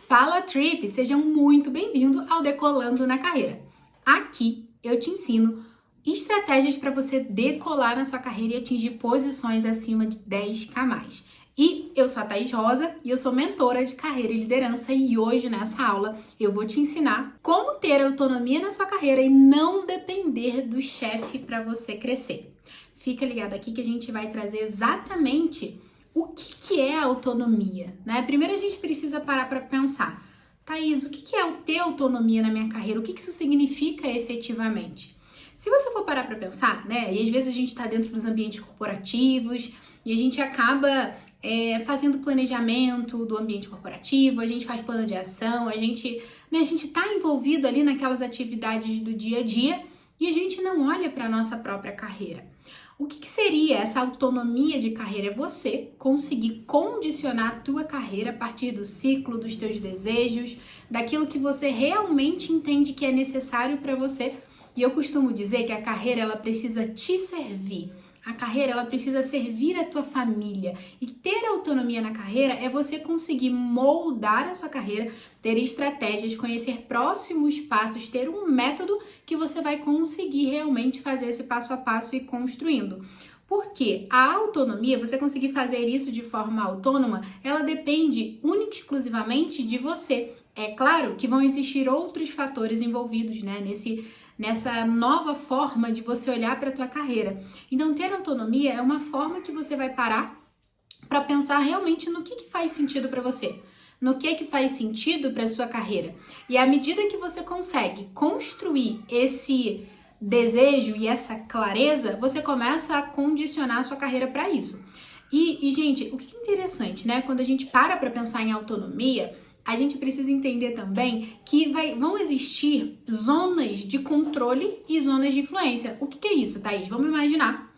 Fala Trip, seja muito bem-vindo ao Decolando na Carreira. Aqui eu te ensino estratégias para você decolar na sua carreira e atingir posições acima de 10k+. E eu sou a Thaís Rosa e eu sou mentora de carreira e liderança e hoje nessa aula eu vou te ensinar como ter autonomia na sua carreira e não depender do chefe para você crescer. Fica ligado aqui que a gente vai trazer exatamente o que é autonomia, né? Primeiro a gente precisa parar para pensar, Thaís, o que é o ter autonomia na minha carreira? O que isso significa efetivamente? Se você for parar para pensar, né? E às vezes a gente está dentro dos ambientes corporativos e a gente acaba fazendo planejamento do ambiente corporativo, a gente faz plano de ação, a gente está envolvido ali naquelas atividades do dia a dia e a gente não olha para a nossa própria carreira. O que seria essa autonomia de carreira? É você conseguir condicionar a tua carreira a partir do ciclo, dos teus desejos, daquilo que você realmente entende que é necessário para você. E eu costumo dizer que a carreira ela precisa te servir. A carreira ela precisa servir a tua família. E ter autonomia na carreira é você conseguir moldar a sua carreira, ter estratégias, conhecer próximos passos, ter um método que você vai conseguir realmente fazer esse passo a passo e construindo. Porque a autonomia, você conseguir fazer isso de forma autônoma, ela depende única e exclusivamente de você. É claro que vão existir outros fatores envolvidos, né, nessa nova forma de você olhar para a tua carreira. Então, ter autonomia é uma forma que você vai parar para pensar realmente no que faz sentido para você, no que faz sentido para a sua carreira. E à medida que você consegue construir esse desejo e essa clareza, você começa a condicionar a sua carreira para isso. E, gente, o que é interessante, né? Quando a gente para pensar em autonomia, a gente precisa entender também que vão existir zonas de controle e zonas de influência. O que é isso, Thaís? Vamos imaginar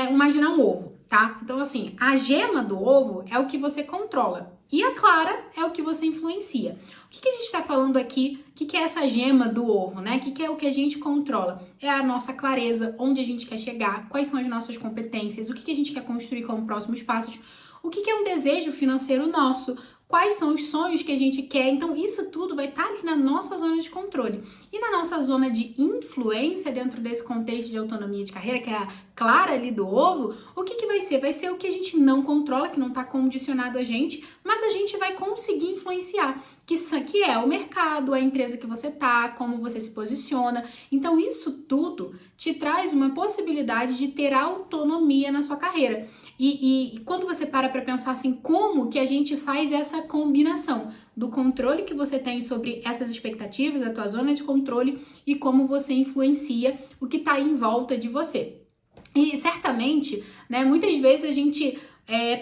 imaginar um ovo, tá? Então, assim, a gema do ovo é o que você controla e a clara é o que você influencia. O que a gente está falando aqui? O que é essa gema do ovo, né? O que é o que a gente controla? É a nossa clareza, onde a gente quer chegar, quais são as nossas competências, o que a gente quer construir como próximos passos, o que é um desejo financeiro nosso, quais são os sonhos que a gente quer. Então, isso tudo vai estar ali na nossa zona de controle. E na nossa zona de influência, dentro desse contexto de autonomia de carreira, que é a clara ali do ovo, o que vai ser? Vai ser o que a gente não controla, que não está condicionado a gente, mas a gente vai conseguir influenciar, que é o mercado, a empresa que você tá, como você se posiciona. Então, isso tudo te traz uma possibilidade de ter autonomia na sua carreira. E quando você para pensar assim, como que a gente faz essa combinação do controle que você tem sobre essas expectativas, a tua zona de controle e como você influencia o que está em volta de você. E certamente, né, muitas vezes a gente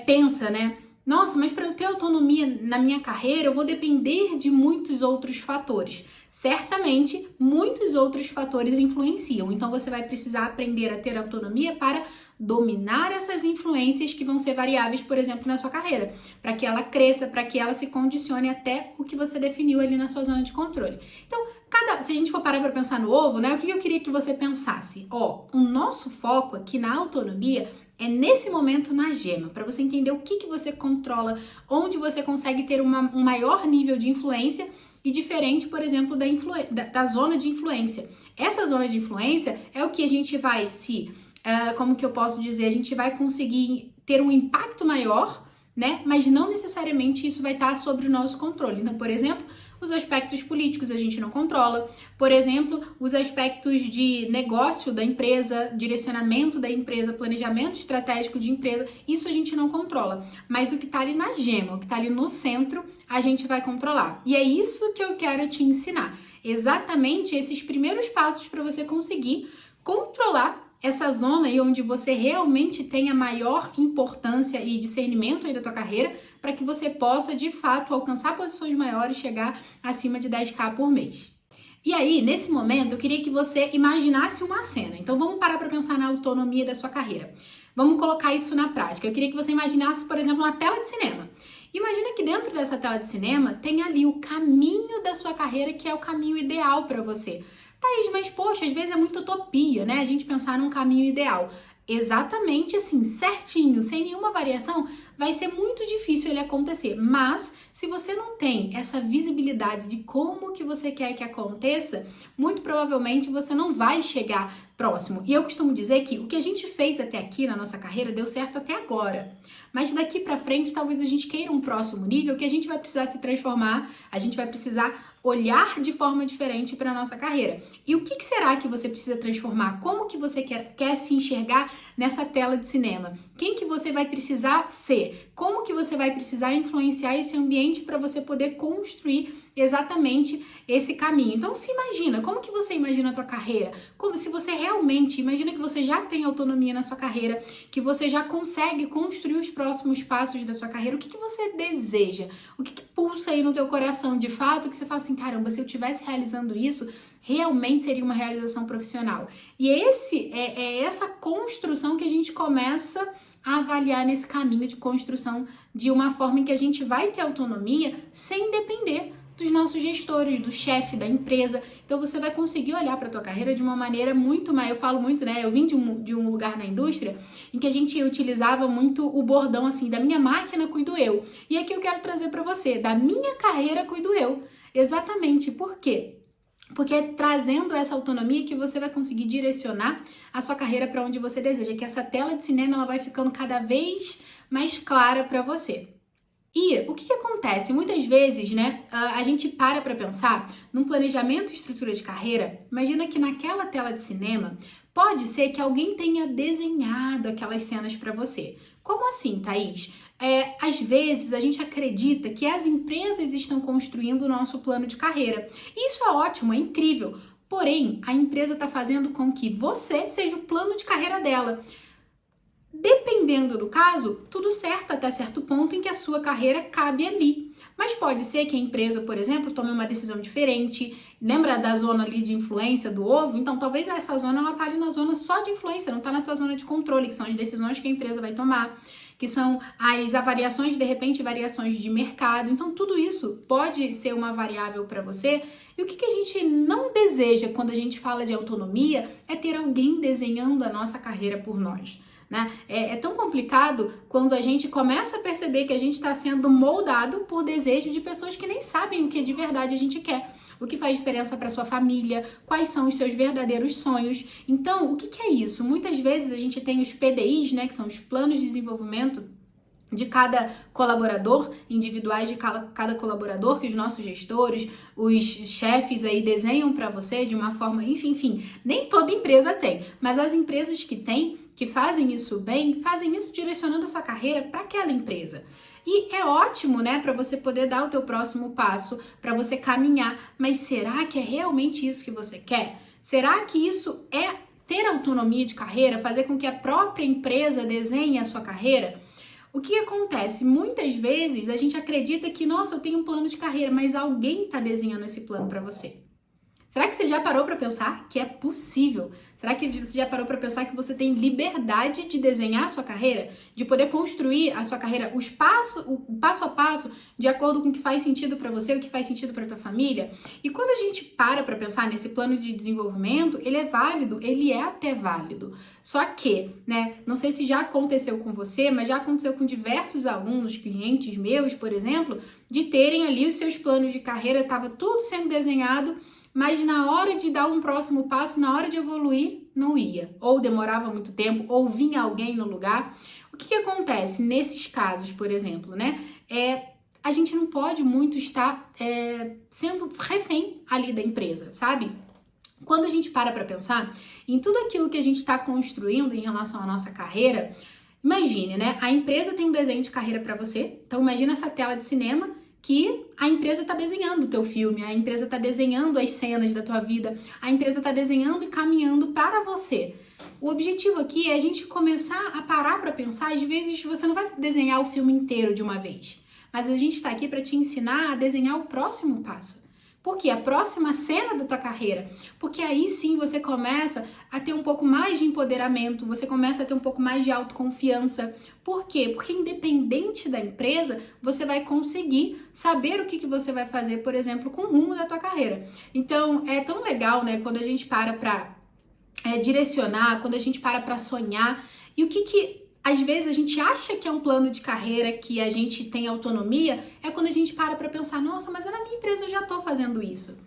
pensa, né, nossa, mas para eu ter autonomia na minha carreira, eu vou depender de muitos outros fatores. Certamente, muitos outros fatores influenciam. Então, você vai precisar aprender a ter autonomia para dominar essas influências que vão ser variáveis, por exemplo, na sua carreira, para que ela cresça, para que ela se condicione até o que você definiu ali na sua zona de controle. Então, se a gente for parar para pensar no ovo, né, o que eu queria que você pensasse? O nosso foco aqui na autonomia é nesse momento na gema, para você entender o que você controla, onde você consegue ter um maior nível de influência e diferente, por exemplo, da zona de influência. Essa zona de influência é o que a gente vai como que eu posso dizer, a gente vai conseguir ter um impacto maior, né? Mas não necessariamente isso vai estar sobre o nosso controle. Então, por exemplo, os aspectos políticos a gente não controla. Por exemplo, os aspectos de negócio da empresa, direcionamento da empresa, planejamento estratégico de empresa, isso a gente não controla. Mas o que está ali na gema, o que está ali no centro, a gente vai controlar. E é isso que eu quero te ensinar. Exatamente esses primeiros passos para você conseguir controlar essa zona aí onde você realmente tem a maior importância e discernimento aí da tua carreira para que você possa, de fato, alcançar posições maiores e chegar acima de 10k por mês. E aí, nesse momento, eu queria que você imaginasse uma cena. Então, vamos parar para pensar na autonomia da sua carreira. Vamos colocar isso na prática. Eu queria que você imaginasse, por exemplo, uma tela de cinema. Imagina que dentro dessa tela de cinema tem ali o caminho da sua carreira, que é o caminho ideal para você. Thaís, mas poxa, às vezes é muito utopia, né? A gente pensar num caminho ideal. exatamente assim, certinho, sem nenhuma variação, vai ser muito difícil ele acontecer. Mas, se você não tem essa visibilidade de como que você quer que aconteça, muito provavelmente você não vai chegar próximo. E eu costumo dizer que o que a gente fez até aqui na nossa carreira deu certo até agora. Mas daqui pra frente, talvez a gente queira um próximo nível que a gente vai precisar se transformar, a gente vai precisar olhar de forma diferente para a nossa carreira. E o que será que você precisa transformar? Como que você quer se enxergar nessa tela de cinema? Quem que você vai precisar ser? Como que você vai precisar influenciar esse ambiente para você poder construir exatamente esse caminho? Então se imagina, como que você imagina a tua carreira? Como se você realmente, imagina que você já tem autonomia na sua carreira, que você já consegue construir os próximos passos da sua carreira. O que você deseja? O que pulsa aí no teu coração de fato, que você fala assim, caramba, se eu estivesse realizando isso, realmente seria uma realização profissional. E é essa construção que a gente começa a avaliar nesse caminho de construção de uma forma em que a gente vai ter autonomia sem depender dos nossos gestores, do chefe da empresa. Então você vai conseguir olhar para a tua carreira de uma maneira muito mais, eu falo muito, né? Eu vim de um lugar na indústria em que a gente utilizava muito o bordão assim, da minha máquina cuido eu. E aqui eu quero trazer para você, da minha carreira cuido eu. Exatamente, por quê? Porque é trazendo essa autonomia que você vai conseguir direcionar a sua carreira para onde você deseja, que essa tela de cinema ela vai ficando cada vez mais clara para você. E o que acontece? Muitas vezes, né, a gente para pensar num planejamento e estrutura de carreira. Imagina que naquela tela de cinema, pode ser que alguém tenha desenhado aquelas cenas para você. Como assim, Thaís? Às vezes a gente acredita que as empresas estão construindo o nosso plano de carreira. E isso é ótimo, é incrível. Porém, a empresa está fazendo com que você seja o plano de carreira dela. Dependendo do caso, tudo certo até certo ponto em que a sua carreira cabe ali. Mas pode ser que a empresa, por exemplo, tome uma decisão diferente. Lembra da zona ali de influência do ovo? Então, talvez essa zona ela tá ali na zona só de influência, não tá na tua zona de controle, que são as decisões que a empresa vai tomar, que são as avaliações, de repente, variações de mercado. Então, tudo isso pode ser uma variável para você. E o que a gente não deseja quando a gente fala de autonomia é ter alguém desenhando a nossa carreira por nós. Né? É tão complicado quando a gente começa a perceber que a gente está sendo moldado por desejo de pessoas que nem sabem o que de verdade a gente quer, o que faz diferença para sua família, quais são os seus verdadeiros sonhos. Então, o que é isso? Muitas vezes a gente tem os PDIs, né, que são os planos de desenvolvimento de cada colaborador, individuais de cada colaborador, que os nossos gestores, os chefes aí desenham para você de uma forma, enfim, nem toda empresa tem, mas as empresas que têm, que fazem isso bem, fazem isso direcionando a sua carreira para aquela empresa. E é ótimo, né, para você poder dar o teu próximo passo, para você caminhar, mas será que é realmente isso que você quer? Será que isso é ter autonomia de carreira, fazer com que a própria empresa desenhe a sua carreira? O que acontece? Muitas vezes a gente acredita que, nossa, eu tenho um plano de carreira, mas alguém está desenhando esse plano para você. Será que você já parou para pensar que é possível? Será que você já parou para pensar que você tem liberdade de desenhar a sua carreira? De poder construir a sua carreira, o passo a passo, de acordo com o que faz sentido para você, o que faz sentido para tua família? E quando a gente para pensar nesse plano de desenvolvimento, ele é válido, ele é até válido. Só que, né, não sei se já aconteceu com você, mas já aconteceu com diversos alunos, clientes meus, por exemplo, de terem ali os seus planos de carreira, estava tudo sendo desenhado, mas na hora de dar um próximo passo, na hora de evoluir, não ia. Ou demorava muito tempo, ou vinha alguém no lugar. O que acontece nesses casos, por exemplo, né? A gente não pode muito estar sendo refém ali da empresa, sabe? Quando a gente para pensar em tudo aquilo que a gente está construindo em relação à nossa carreira, imagine, né? A empresa tem um desenho de carreira para você. Então, imagina essa tela de cinema que a empresa está desenhando o teu filme, a empresa está desenhando as cenas da tua vida, a empresa está desenhando e caminhando para você. O objetivo aqui é a gente começar a parar para pensar. Às vezes você não vai desenhar o filme inteiro de uma vez, mas a gente está aqui para te ensinar a desenhar o próximo passo. Porque a próxima cena da tua carreira, porque aí sim você começa a ter um pouco mais de empoderamento, você começa a ter um pouco mais de autoconfiança. Por quê? Porque independente da empresa, você vai conseguir saber o que você vai fazer, por exemplo, com o rumo da tua carreira. Então, é tão legal, né, quando a gente para direcionar, quando a gente para sonhar, e o que às vezes a gente acha que é um plano de carreira, que a gente tem autonomia, é quando a gente para pensar, nossa, mas na minha empresa eu já estou fazendo isso.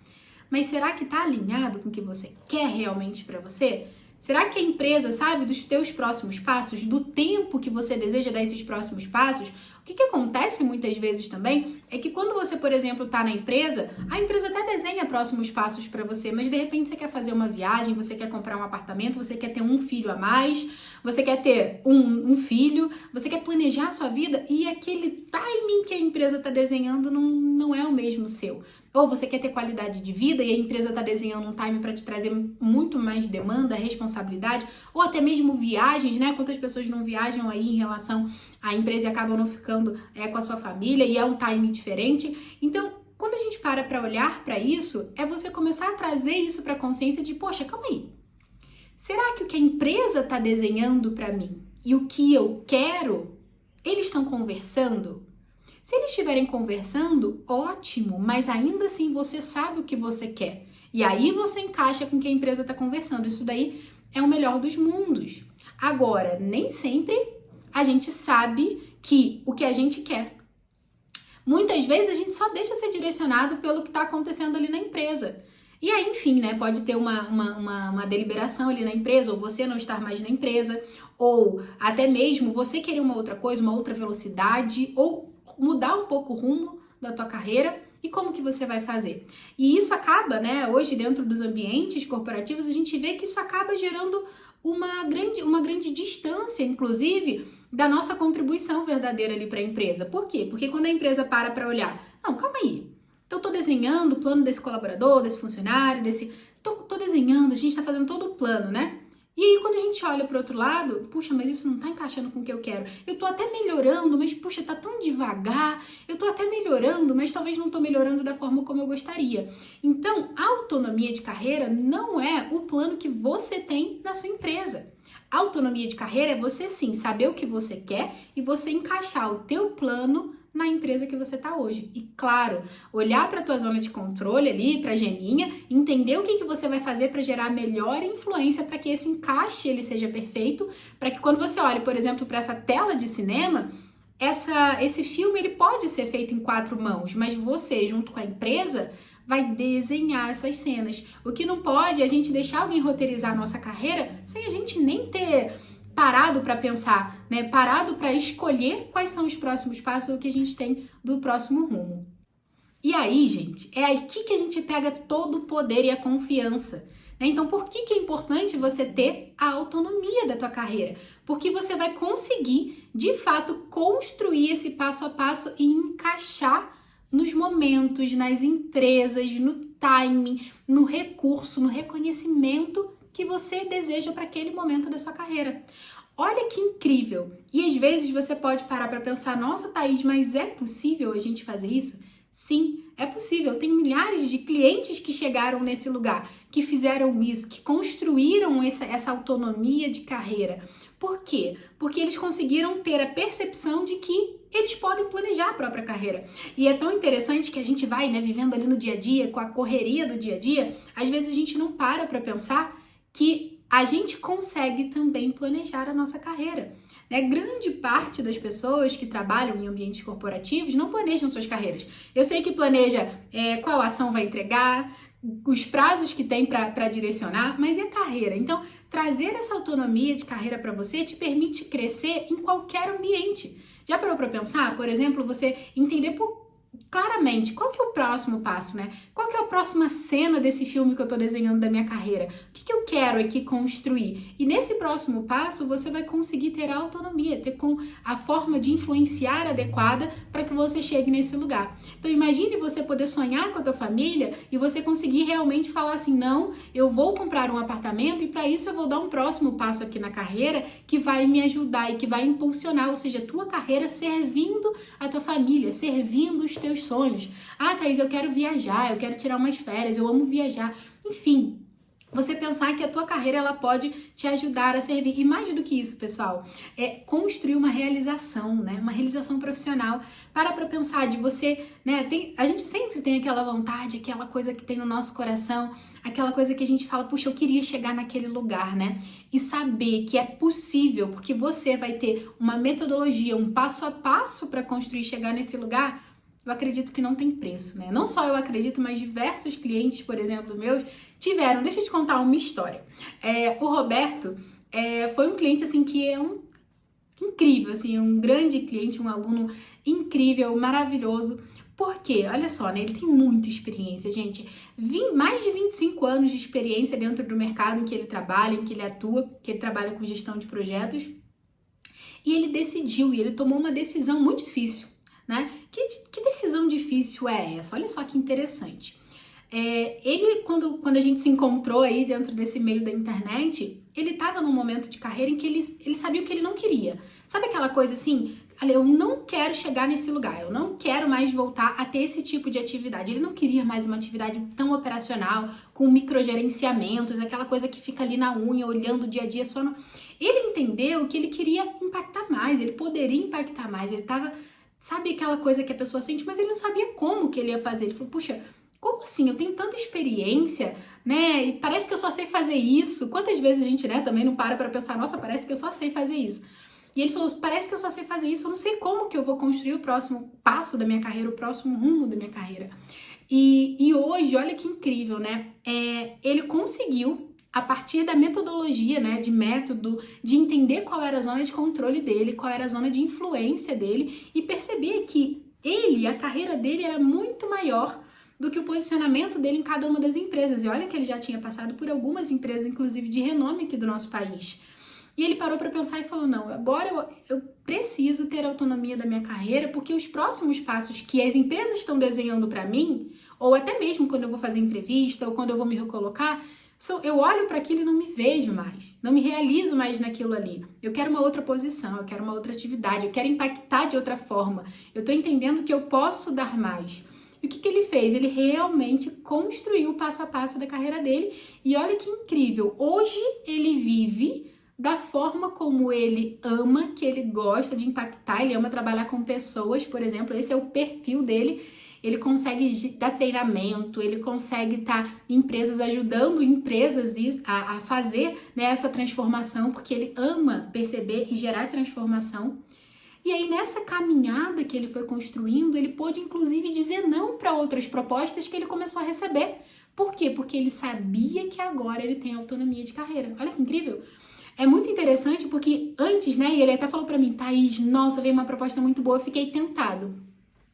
Mas será que está alinhado com o que você quer realmente para você? Será que a empresa sabe dos teus próximos passos, do tempo que você deseja dar esses próximos passos? O que acontece muitas vezes também é que quando você, por exemplo, está na empresa, a empresa até desenha próximos passos para você, mas de repente você quer fazer uma viagem, você quer comprar um apartamento, você quer ter um filho a mais, você quer ter um filho, você quer planejar a sua vida e aquele timing que a empresa está desenhando não é o mesmo seu. Ou você quer ter qualidade de vida e a empresa está desenhando um time para te trazer muito mais demanda, responsabilidade, ou até mesmo viagens, né? Quantas pessoas não viajam aí em relação à empresa e acabam não ficando com a sua família e é um time diferente. Então, quando a gente para olhar para isso, é você começar a trazer isso para a consciência de, poxa, calma aí. Será que o que a empresa está desenhando para mim e o que eu quero, eles estão conversando? Se eles estiverem conversando, ótimo, mas ainda assim você sabe o que você quer. E aí você encaixa com o que a empresa está conversando. Isso daí é o melhor dos mundos. Agora, nem sempre a gente sabe o que a gente quer. Muitas vezes a gente só deixa ser direcionado pelo que está acontecendo ali na empresa. E aí, enfim, né, pode ter uma deliberação ali na empresa, ou você não estar mais na empresa, ou até mesmo você querer uma outra coisa, uma outra velocidade, ou mudar um pouco o rumo da tua carreira e como que você vai fazer. E isso acaba, né, hoje dentro dos ambientes corporativos, a gente vê que isso acaba gerando uma grande distância, inclusive, da nossa contribuição verdadeira ali para a empresa. Por quê? Porque quando a empresa para olhar, não, calma aí, então eu tô desenhando o plano desse colaborador, desse funcionário, tô desenhando, a gente tá fazendo todo o plano, né? E aí, quando a gente olha para o outro lado, puxa, mas isso não tá encaixando com o que eu quero. Eu tô até melhorando, mas puxa, tá tão devagar. Eu tô até melhorando, mas talvez não tô melhorando da forma como eu gostaria. Então, a autonomia de carreira não é o plano que você tem na sua empresa. A autonomia de carreira é você sim saber o que você quer e você encaixar o teu plano na empresa que você está hoje. E claro, olhar para a tua zona de controle ali, para a geminha, entender o que você vai fazer para gerar melhor influência para que esse encaixe ele seja perfeito, para que quando você olhe, por exemplo, para essa tela de cinema, esse filme ele pode ser feito em 4 mãos, mas você, junto com a empresa, vai desenhar essas cenas. O que não pode é a gente deixar alguém roteirizar a nossa carreira sem a gente nem ter parado para pensar, né? Parado para escolher quais são os próximos passos, o que a gente tem do próximo rumo. E aí, gente, é aqui que a gente pega todo o poder e a confiança. Né? Então, por que é importante você ter a autonomia da tua carreira? Porque você vai conseguir, de fato, construir esse passo a passo e encaixar nos momentos, nas empresas, no timing, no recurso, no reconhecimento que você deseja para aquele momento da sua carreira. Olha que incrível! E às vezes você pode parar para pensar, nossa, Thaís, mas é possível a gente fazer isso? Sim, é possível. Tem milhares de clientes que chegaram nesse lugar, que fizeram isso, que construíram essa autonomia de carreira. Por quê? Porque eles conseguiram ter a percepção de que eles podem planejar a própria carreira. E é tão interessante que a gente vai, né, vivendo ali no dia a dia, com a correria do dia a dia, às vezes a gente não para pensar que a gente consegue também planejar a nossa carreira. Né? Grande parte das pessoas que trabalham em ambientes corporativos não planejam suas carreiras. Eu sei que planeja qual ação vai entregar, os prazos que tem para direcionar, mas e a carreira? Então, trazer essa autonomia de carreira para você te permite crescer em qualquer ambiente. Já parou para pensar, por exemplo, você entender claramente qual que é o próximo passo, né? Qual que é a próxima cena desse filme que eu tô desenhando da minha carreira? O que eu quero aqui construir? E nesse próximo passo, você vai conseguir ter a autonomia, ter a forma de influenciar adequada para que você chegue nesse lugar. Então imagine você poder sonhar com a tua família e você conseguir realmente falar assim, não, eu vou comprar um apartamento e para isso eu vou dar um próximo passo aqui na carreira que vai me ajudar e que vai impulsionar, ou seja, a tua carreira servindo a tua família, servindo os teus sonhos. Ah, Thaís, eu quero viajar, eu quero tirar umas férias, eu amo viajar. Enfim, você pensar que a tua carreira ela pode te ajudar a servir. E mais do que isso, pessoal, é construir uma realização, né? Uma realização profissional. Para pensar de você, né? A gente sempre tem aquela vontade, aquela coisa que tem no nosso coração, aquela coisa que a gente fala, puxa, eu queria chegar naquele lugar, né? E saber que é possível, porque você vai ter uma metodologia, um passo a passo para construir e chegar nesse lugar. Eu acredito que não tem preço, né? Não só eu acredito, mas diversos clientes, por exemplo, meus, tiveram. Deixa eu te contar uma história. O Roberto foi um cliente, assim, que é incrível, assim, um grande cliente, um aluno incrível, maravilhoso. Por quê? Olha só, né? Ele tem muita experiência, gente. Mais de 25 anos de experiência dentro do mercado em que ele trabalha, em que ele atua, que ele trabalha com gestão de projetos. E ele decidiu, e ele tomou uma decisão muito difícil, né? Que decisão difícil é essa? Olha só que interessante. Ele, quando a gente se encontrou aí dentro desse meio da internet, ele estava num momento de carreira em que ele sabia o que ele não queria. Sabe aquela coisa assim? Olha, eu não quero chegar nesse lugar, eu não quero mais voltar a ter esse tipo de atividade. Ele não queria mais uma atividade tão operacional, com microgerenciamentos, aquela coisa que fica ali na unha, olhando o dia a dia só no... Ele entendeu que ele queria impactar mais, ele poderia impactar mais, ele estava... Sabe aquela coisa que a pessoa sente, mas ele não sabia como que ele ia fazer. Ele falou, puxa, como assim? Eu tenho tanta experiência, né? E parece que eu só sei fazer isso. Quantas vezes a gente, né, também não para pensar, nossa, parece que eu só sei fazer isso. E ele falou, parece que eu só sei fazer isso, eu não sei como que eu vou construir o próximo passo da minha carreira, o próximo rumo da minha carreira. E hoje, olha que incrível, né? Ele conseguiu, a partir da metodologia, né, de método, de entender qual era a zona de controle dele, qual era a zona de influência dele e perceber que a carreira dele era muito maior do que o posicionamento dele em cada uma das empresas. E olha que ele já tinha passado por algumas empresas, inclusive de renome aqui do nosso país. E ele parou para pensar e falou, não, agora eu preciso ter autonomia da minha carreira, porque os próximos passos que as empresas estão desenhando para mim, ou até mesmo quando eu vou fazer entrevista, ou quando eu vou me recolocar, eu olho para aquilo e não me vejo mais, não me realizo mais naquilo ali. Eu quero uma outra posição, eu quero uma outra atividade, eu quero impactar de outra forma. Eu estou entendendo que eu posso dar mais. E o que ele fez? Ele realmente construiu o passo a passo da carreira dele. E olha que incrível, hoje ele vive da forma como ele ama, que ele gosta de impactar, ele ama trabalhar com pessoas, por exemplo, esse é o perfil dele. Ele consegue dar treinamento, ele consegue estar em empresas, ajudando empresas a fazer, né, essa transformação, porque ele ama perceber e gerar transformação. E aí, nessa caminhada que ele foi construindo, ele pôde, inclusive, dizer não para outras propostas que ele começou a receber. Por quê? Porque ele sabia que agora ele tem autonomia de carreira. Olha que incrível! É muito interessante porque antes, né, e ele até falou para mim, Thaís, nossa, veio uma proposta muito boa, eu fiquei tentado.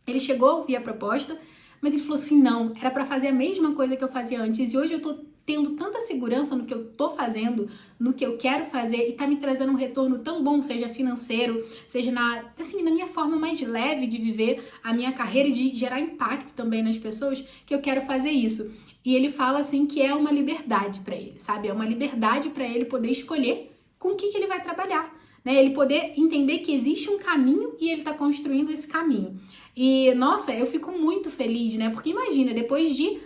Ele chegou a ouvir a proposta, mas ele falou assim, não, era para fazer a mesma coisa que eu fazia antes. E hoje eu tô tendo tanta segurança no que eu tô fazendo, no que eu quero fazer, e tá me trazendo um retorno tão bom, seja financeiro, seja na minha forma mais leve de viver a minha carreira e de gerar impacto também nas pessoas, que eu quero fazer isso. E ele fala assim que é uma liberdade para ele, sabe? É uma liberdade para ele poder escolher com o que ele vai trabalhar, né? Ele poder entender que existe um caminho e ele tá construindo esse caminho. E, nossa, eu fico muito feliz, né? Porque imagina, depois de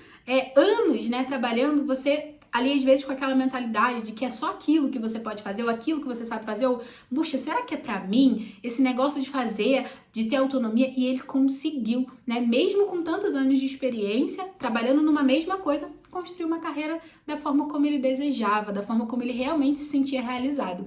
anos, né, trabalhando, você ali às vezes com aquela mentalidade de que é só aquilo que você pode fazer, ou aquilo que você sabe fazer, ou, puxa, será que é pra mim esse negócio de fazer, de ter autonomia? E ele conseguiu, né, mesmo com tantos anos de experiência, trabalhando numa mesma coisa, construir uma carreira da forma como ele desejava, da forma como ele realmente se sentia realizado.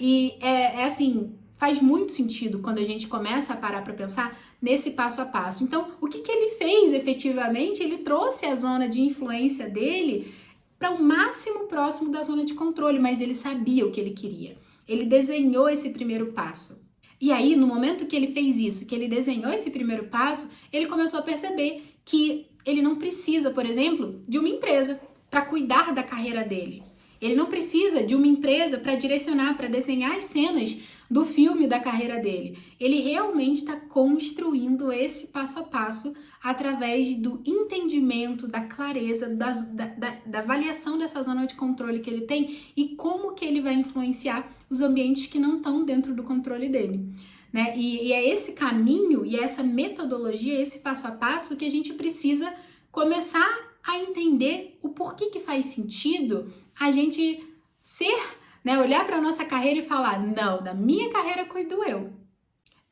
E assim, faz muito sentido quando a gente começa a parar para pensar nesse passo a passo. Então, o que ele fez efetivamente? Ele trouxe a zona de influência dele para o máximo próximo da zona de controle, mas ele sabia o que ele queria. Ele desenhou esse primeiro passo. E aí, no momento que ele fez isso, que ele desenhou esse primeiro passo, ele começou a perceber que ele não precisa, por exemplo, de uma empresa para cuidar da carreira dele. Ele não precisa de uma empresa para direcionar, para desenhar as cenas do filme da carreira dele. Ele realmente está construindo esse passo a passo através do entendimento, da clareza, da avaliação dessa zona de controle que ele tem e como que ele vai influenciar os ambientes que não estão dentro do controle dele. Né? E é esse caminho e essa metodologia, esse passo a passo que a gente precisa começar a entender o porquê que faz sentido a gente ser, né, olhar para a nossa carreira e falar, não, da minha carreira cuido eu.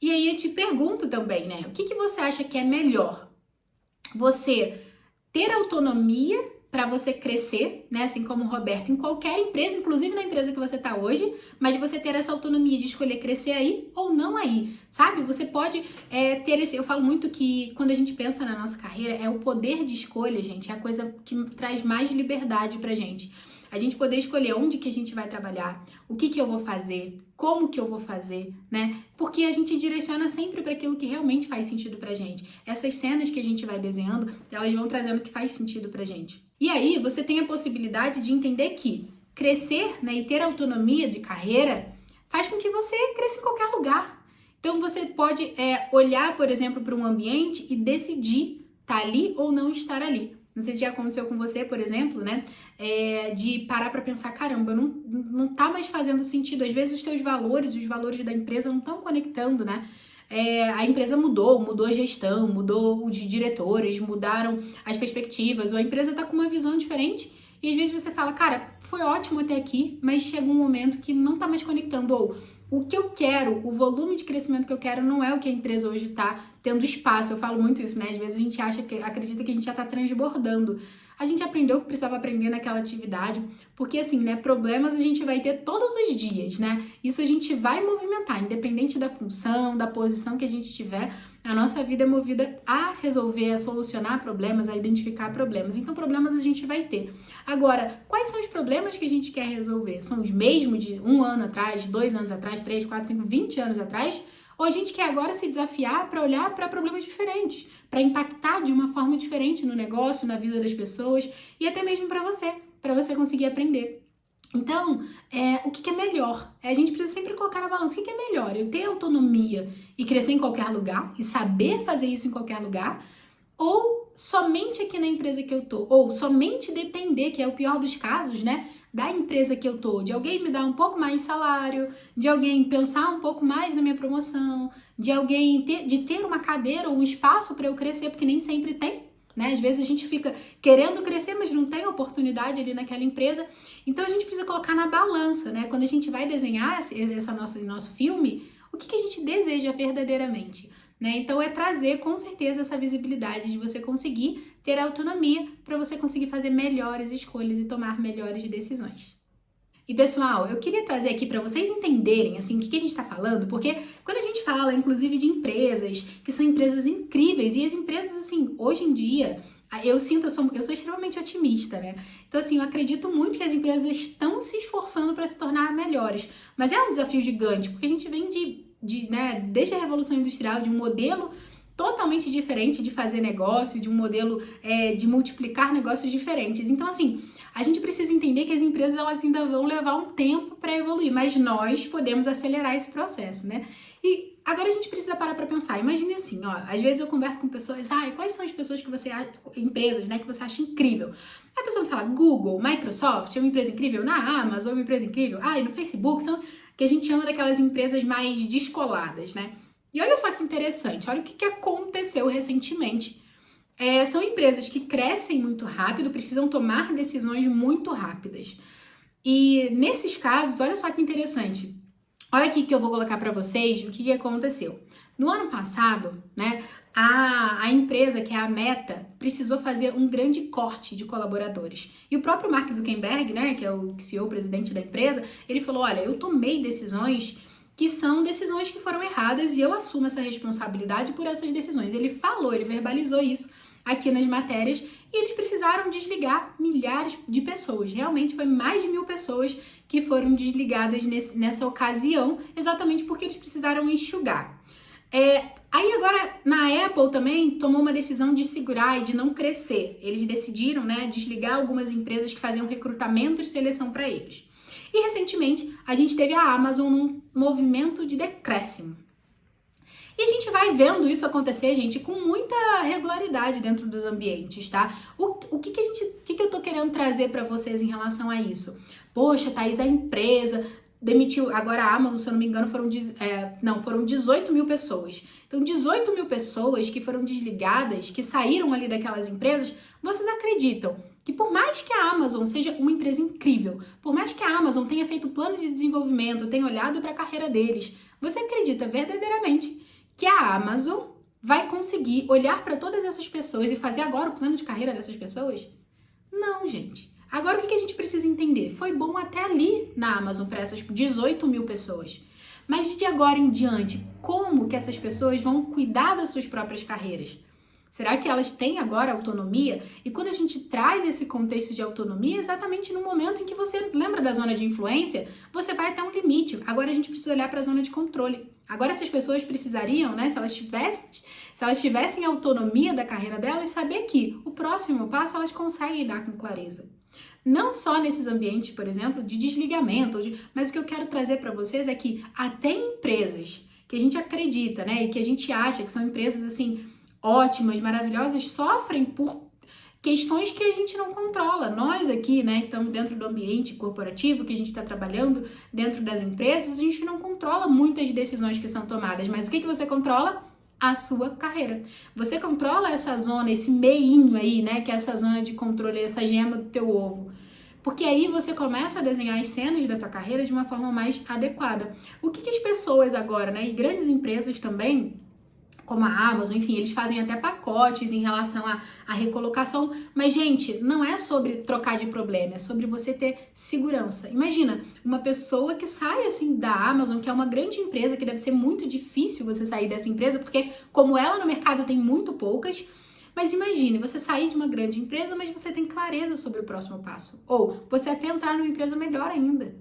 E aí eu te pergunto também, né, o que você acha que é melhor? Você ter autonomia para você crescer, né, assim como o Roberto, em qualquer empresa, inclusive na empresa que você está hoje, mas você ter essa autonomia de escolher crescer aí ou não aí, sabe? Você pode ter esse... Eu falo muito que quando a gente pensa na nossa carreira, é o poder de escolha, gente, é a coisa que traz mais liberdade pra gente. A gente poder escolher onde que a gente vai trabalhar, o que que eu vou fazer, como que eu vou fazer, né? Porque a gente direciona sempre para aquilo que realmente faz sentido pra gente. Essas cenas que a gente vai desenhando, elas vão trazendo o que faz sentido pra gente. E aí, você tem a possibilidade de entender que crescer, né, e ter autonomia de carreira faz com que você cresça em qualquer lugar. Então, você pode olhar, por exemplo, para um ambiente e decidir estar ali ou não estar ali. Não sei se já aconteceu com você, por exemplo, né? De parar para pensar, caramba, não tá mais fazendo sentido. Às vezes os seus valores, os valores da empresa não estão conectando, né? A empresa mudou a gestão, mudou os diretores, mudaram as perspectivas, ou a empresa tá com uma visão diferente. E às vezes você fala, cara, foi ótimo até aqui, mas chega um momento que não tá mais conectando. Ou o que eu quero, o volume de crescimento que eu quero não é o que a empresa hoje tá tendo espaço. Eu falo muito isso, né? Às vezes a gente acredita que a gente já tá transbordando. A gente aprendeu o que precisava aprender naquela atividade, porque assim, né, problemas a gente vai ter todos os dias, né? Isso a gente vai movimentar, independente da função, da posição que a gente tiver. A nossa vida é movida a resolver, a solucionar problemas, a identificar problemas. Então, problemas a gente vai ter. Agora, quais são os problemas que a gente quer resolver? São os mesmos de 1 ano atrás, 2 anos atrás, 3, 4, 5, 20 anos atrás? Ou a gente quer agora se desafiar para olhar para problemas diferentes, para impactar de uma forma diferente no negócio, na vida das pessoas e até mesmo para você conseguir aprender. Então, o que é melhor? A gente precisa sempre colocar na balança o que é melhor. Eu ter autonomia e crescer em qualquer lugar e saber fazer isso em qualquer lugar, ou somente aqui na empresa que eu tô, ou somente depender, que é o pior dos casos, né, da empresa que eu tô, de alguém me dar um pouco mais de salário, de alguém pensar um pouco mais na minha promoção, de alguém ter uma cadeira ou um espaço para eu crescer, porque nem sempre tem, né? Às vezes a gente fica querendo crescer, mas não tem oportunidade ali naquela empresa. Então a gente precisa colocar na balança, né? Quando a gente vai desenhar nosso filme, o que a gente deseja verdadeiramente, né? Então é trazer com certeza essa visibilidade de você conseguir ter autonomia para você conseguir fazer melhores escolhas e tomar melhores decisões. E pessoal, eu queria trazer aqui para vocês entenderem assim o que a gente está falando, porque quando a gente fala inclusive de empresas que são empresas incríveis, e as empresas assim, hoje em dia, eu sou extremamente otimista, né? Então assim, eu acredito muito que as empresas estão se esforçando para se tornar melhores, mas é um desafio gigante, porque a gente vem né, desde a Revolução Industrial, de um modelo totalmente diferente de fazer negócio, de um modelo de multiplicar negócios diferentes. Então, assim, a gente precisa entender que as empresas elas ainda vão levar um tempo para evoluir, mas nós podemos acelerar esse processo, né? E agora a gente precisa parar para pensar. Imagine assim, ó, às vezes eu converso com pessoas, quais são as pessoas que você acha, empresas, né, que você acha incrível? Aí a pessoa me fala, Google, Microsoft, é uma empresa incrível, na Amazon é uma empresa incrível, e no Facebook, são que a gente chama daquelas empresas mais descoladas, né? E olha só que interessante, olha o que aconteceu recentemente. São empresas que crescem muito rápido, precisam tomar decisões muito rápidas. E nesses casos, olha só que interessante. Olha aqui que eu vou colocar para vocês o que aconteceu. No ano passado, né, a empresa, que é a Meta, precisou fazer um grande corte de colaboradores. E o próprio Mark Zuckerberg, né, que é o CEO, presidente da empresa, ele falou, olha, eu tomei decisões que são decisões que foram erradas e eu assumo essa responsabilidade por essas decisões. Ele falou, ele verbalizou isso aqui nas matérias e eles precisaram desligar milhares de pessoas. Realmente foi mais de 1.000 pessoas que foram desligadas nessa ocasião, exatamente porque eles precisaram enxugar. Aí agora, na Apple também tomou uma decisão de segurar e de não crescer. Eles decidiram, né, desligar algumas empresas que faziam recrutamento e seleção para eles. E recentemente a gente teve a Amazon num movimento de decréscimo. E a gente vai vendo isso acontecer, gente, com muita regularidade dentro dos ambientes, tá? O que eu tô querendo trazer para vocês em relação a isso? Poxa, Thaís, a empresa demitiu, agora a Amazon, se eu não me engano, foram 18 mil pessoas. Então, 18 mil pessoas que foram desligadas, que saíram ali daquelas empresas, vocês acreditam que por mais que a Amazon seja uma empresa incrível, por mais que a Amazon tenha feito plano de desenvolvimento, tenha olhado para a carreira deles, você acredita verdadeiramente que a Amazon vai conseguir olhar para todas essas pessoas e fazer agora o plano de carreira dessas pessoas? Não, gente. Agora, o que a gente precisa entender? Foi bom até ali na Amazon para essas 18 mil pessoas. Mas de agora em diante, como que essas pessoas vão cuidar das suas próprias carreiras? Será que elas têm agora autonomia? E quando a gente traz esse contexto de autonomia, exatamente no momento em que você lembra da zona de influência, você vai até um limite. Agora a gente precisa olhar para a zona de controle. Agora essas pessoas precisariam, né, se elas tivessem autonomia da carreira delas, saber que o próximo passo elas conseguem dar com clareza. Não só nesses ambientes, por exemplo, de desligamento, mas o que eu quero trazer para vocês é que até empresas que a gente acredita, né, e que a gente acha que são empresas assim ótimas, maravilhosas, sofrem por questões que a gente não controla. Nós aqui, né, que estamos dentro do ambiente corporativo, que a gente está trabalhando dentro das empresas, a gente não controla muitas decisões que são tomadas, mas o que você controla? A sua carreira. Você controla essa zona, esse meinho aí, né, que é essa zona de controle, essa gema do teu ovo. Porque aí você começa a desenhar as cenas da tua carreira de uma forma mais adequada. O que as pessoas agora, né, e grandes empresas também, como a Amazon, enfim, eles fazem até pacotes em relação à recolocação. Mas, gente, não é sobre trocar de problema, é sobre você ter segurança. Imagina, uma pessoa que sai, assim, da Amazon, que é uma grande empresa, que deve ser muito difícil você sair dessa empresa, porque como ela no mercado tem muito poucas, mas imagine, você sair de uma grande empresa, mas você tem clareza sobre o próximo passo. Ou você até entrar numa empresa melhor ainda.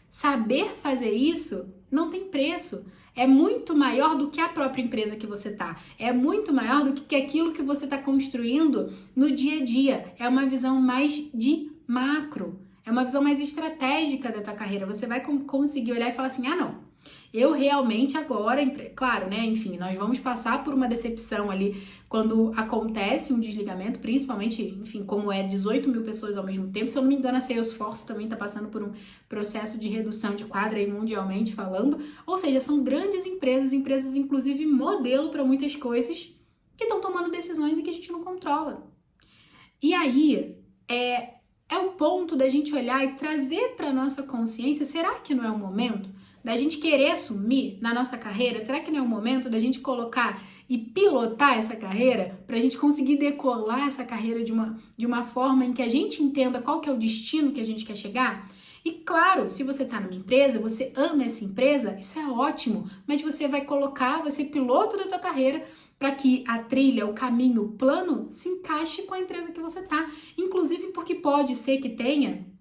Saber fazer isso não tem preço. É muito maior do que a própria empresa que você tá. É muito maior do que aquilo que você está construindo no dia a dia. É uma visão mais de macro. É uma visão mais estratégica da tua carreira. Você vai conseguir olhar e falar assim, ah, não. Eu realmente agora, claro, né, enfim, nós vamos passar por uma decepção ali quando acontece um desligamento, principalmente, enfim, como é 18 mil pessoas ao mesmo tempo. Se eu não me engano, a Salesforce também está passando por um processo de redução de quadra aí mundialmente falando. Ou seja, são grandes empresas inclusive modelo para muitas coisas que estão tomando decisões e que a gente não controla. E aí, é o ponto da gente olhar e trazer para nossa consciência, será que não é o momento da gente querer assumir na nossa carreira? Será que não é o momento da gente colocar e pilotar essa carreira para a gente conseguir decolar essa carreira de uma forma em que a gente entenda qual que é o destino que a gente quer chegar? E claro, se você está numa empresa, você ama essa empresa, isso é ótimo, mas você vai ser piloto da tua carreira para que a trilha, o caminho, o plano se encaixe com a empresa que você está. Inclusive porque pode ser que tenha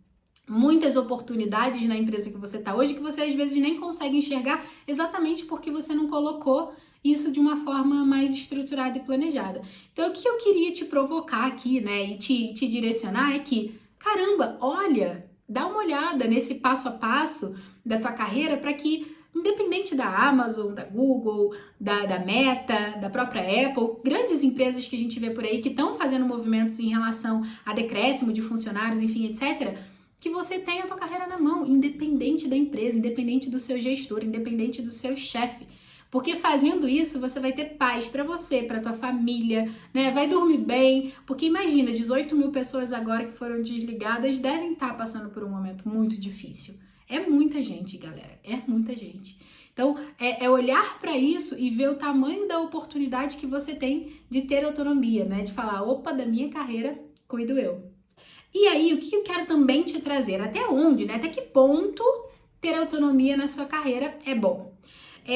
muitas oportunidades na empresa que você está hoje que você às vezes nem consegue enxergar exatamente porque você não colocou isso de uma forma mais estruturada e planejada. Então, o que eu queria te provocar aqui, né, e te direcionar é que, caramba, olha, dá uma olhada nesse passo a passo da tua carreira para que, independente da Amazon, da Google, da Meta, da própria Apple, grandes empresas que a gente vê por aí que estão fazendo movimentos em relação a decréscimo de funcionários, enfim, etc., que você tenha a tua carreira na mão, independente da empresa, independente do seu gestor, independente do seu chefe. Porque fazendo isso, você vai ter paz para você, para tua família, né? Vai dormir bem, porque imagina, 18 mil pessoas agora que foram desligadas devem estar passando por um momento muito difícil. É muita gente, galera, é muita gente. Então, é olhar para isso e ver o tamanho da oportunidade que você tem de ter autonomia, né? De falar, opa, da minha carreira, cuido eu. E aí, o que eu quero também te trazer? Até onde, né? Até que ponto ter autonomia na sua carreira é bom?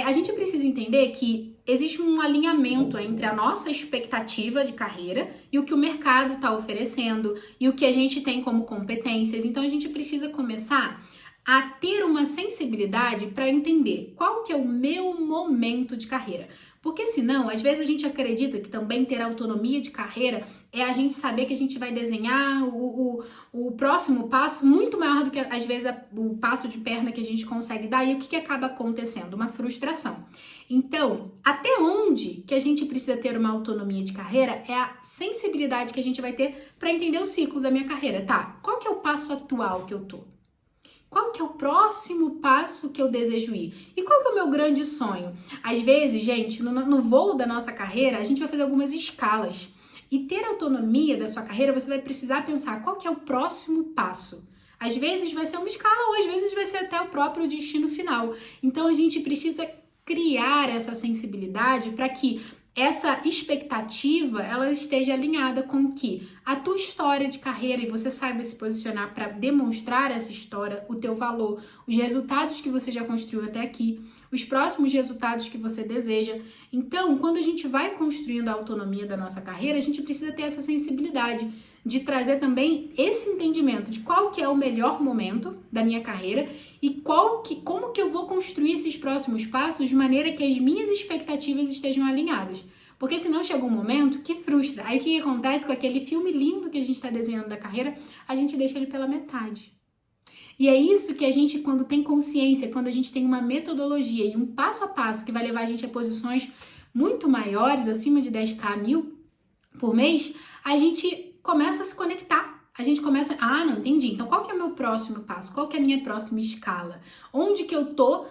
A gente precisa entender que existe um alinhamento entre a nossa expectativa de carreira e o que o mercado está oferecendo e o que a gente tem como competências. Então, a gente precisa começar a ter uma sensibilidade para entender qual que é o meu momento de carreira. Porque senão, às vezes a gente acredita que também ter autonomia de carreira é a gente saber que a gente vai desenhar o próximo passo muito maior do que, às vezes, o passo de perna que a gente consegue dar. E o que acaba acontecendo? Uma frustração. Então, até onde que a gente precisa ter uma autonomia de carreira é a sensibilidade que a gente vai ter para entender o ciclo da minha carreira. Tá, qual que é o passo atual que eu tô? Qual que é o próximo passo que eu desejo ir? E qual que é o meu grande sonho? Às vezes, gente, no voo da nossa carreira, a gente vai fazer algumas escalas. E ter autonomia da sua carreira, você vai precisar pensar qual que é o próximo passo. Às vezes vai ser uma escala ou às vezes vai ser até o próprio destino final. Então a gente precisa criar essa sensibilidade para que essa expectativa ela esteja alinhada com que a tua história de carreira e você saiba se posicionar para demonstrar essa história, o teu valor, os resultados que você já construiu até aqui, os próximos resultados que você deseja. Então, quando a gente vai construindo a autonomia da nossa carreira, a gente precisa ter essa sensibilidade de trazer também esse entendimento de qual que é o melhor momento da minha carreira e como que eu vou construir esses próximos passos de maneira que as minhas expectativas estejam alinhadas. Porque senão chega um momento que frustra. Aí o que acontece com aquele filme lindo que a gente está desenhando da carreira? A gente deixa ele pela metade. E é isso que a gente, quando tem consciência, quando a gente tem uma metodologia e um passo a passo que vai levar a gente a posições muito maiores, acima de 10k mil por mês, a gente começa a se conectar. A gente começa, não, entendi. Então, qual que é o meu próximo passo? Qual que é a minha próxima escala? Onde que eu tô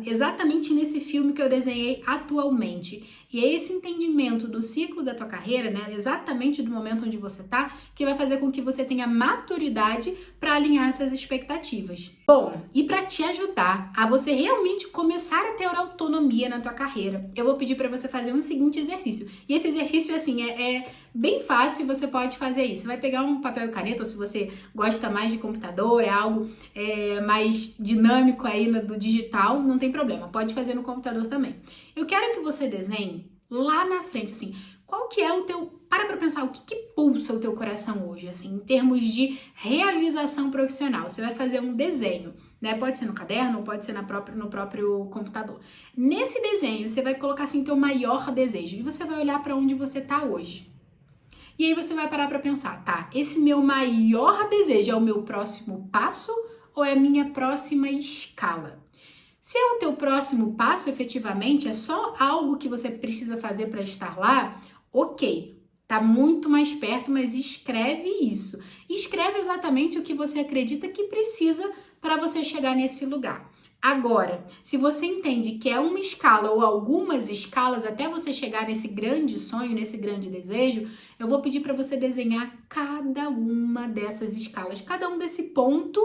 exatamente nesse filme que eu desenhei atualmente? E é esse entendimento do ciclo da tua carreira, né? Exatamente do momento onde você tá, que vai fazer com que você tenha maturidade para alinhar essas expectativas. Bom, e para te ajudar a você realmente começar a ter autonomia na tua carreira, eu vou pedir para você fazer um seguinte exercício. E esse exercício, assim, é bem fácil, você pode fazer isso. Você vai pegar um papel e caneta, ou se você gosta mais de computador, é algo mais dinâmico aí do digital, não tem problema, pode fazer no computador também. Eu quero que você desenhe lá na frente, assim, qual que é o teu... Para pensar, o que pulsa o teu coração hoje, assim, em termos de realização profissional. Você vai fazer um desenho, né? Pode ser no caderno ou pode ser no próprio computador. Nesse desenho, você vai colocar, assim, teu maior desejo e você vai olhar para onde você tá hoje. E aí você vai parar para pensar, tá, esse meu maior desejo é o meu próximo passo ou é a minha próxima escala? Se é o teu próximo passo, efetivamente, é só algo que você precisa fazer para estar lá, ok, tá muito mais perto, mas escreve isso. Escreve exatamente o que você acredita que precisa para você chegar nesse lugar. Agora, se você entende que é uma escala ou algumas escalas até você chegar nesse grande sonho, nesse grande desejo, eu vou pedir para você desenhar cada uma dessas escalas, cada um desse ponto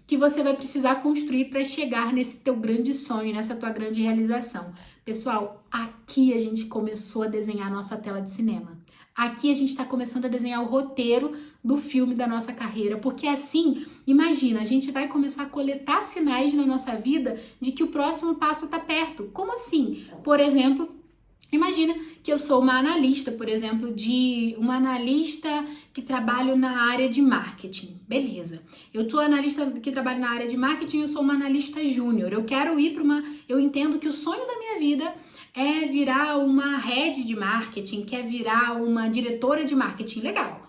que você vai precisar construir para chegar nesse teu grande sonho, nessa tua grande realização. Pessoal, aqui a gente começou a desenhar a nossa tela de cinema. Aqui a gente está começando a desenhar o roteiro do filme da nossa carreira, porque assim, imagina, a gente vai começar a coletar sinais na nossa vida de que o próximo passo está perto. Como assim? Por exemplo, imagina que eu sou uma analista, por exemplo, uma analista que trabalha na área de marketing. Beleza. Eu sou analista que trabalha na área de marketing, eu sou uma analista júnior. Eu quero ir eu entendo que o sonho da minha vida é virar uma head de marketing, quer virar uma diretora de marketing. Legal.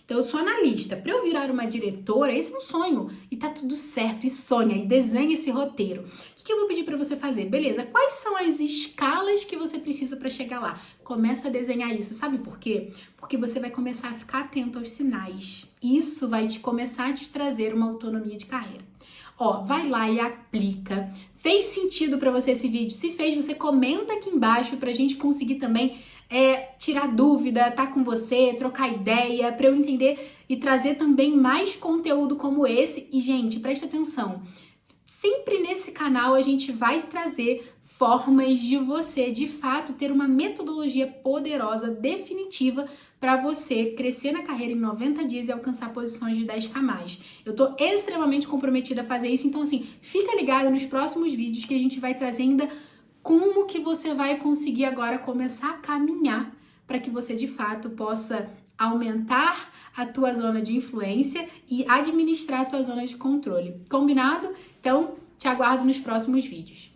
Então eu sou analista. Para eu virar uma diretora, esse é um sonho. E tá tudo certo, e sonha, e desenha esse roteiro. O que eu vou pedir para você fazer? Beleza, quais são as escalas que você precisa para chegar lá? Começa a desenhar isso. Sabe por quê? Porque você vai começar a ficar atento aos sinais. Isso vai começar a te trazer uma autonomia de carreira. Vai lá e aplica. Fez sentido para você esse vídeo? Se fez, você comenta aqui embaixo pra gente conseguir também tirar dúvida, tá com você, trocar ideia, para eu entender e trazer também mais conteúdo como esse. E, gente, presta atenção. Sempre nesse canal a gente vai trazer formas de você, de fato, ter uma metodologia poderosa, definitiva, para você crescer na carreira em 90 dias e alcançar posições de 10k+. Eu tô extremamente comprometida a fazer isso, então assim, fica ligado nos próximos vídeos que a gente vai trazer ainda como que você vai conseguir agora começar a caminhar para que você, de fato, possa aumentar a tua zona de influência e administrar a tua zona de controle. Combinado? Então, te aguardo nos próximos vídeos.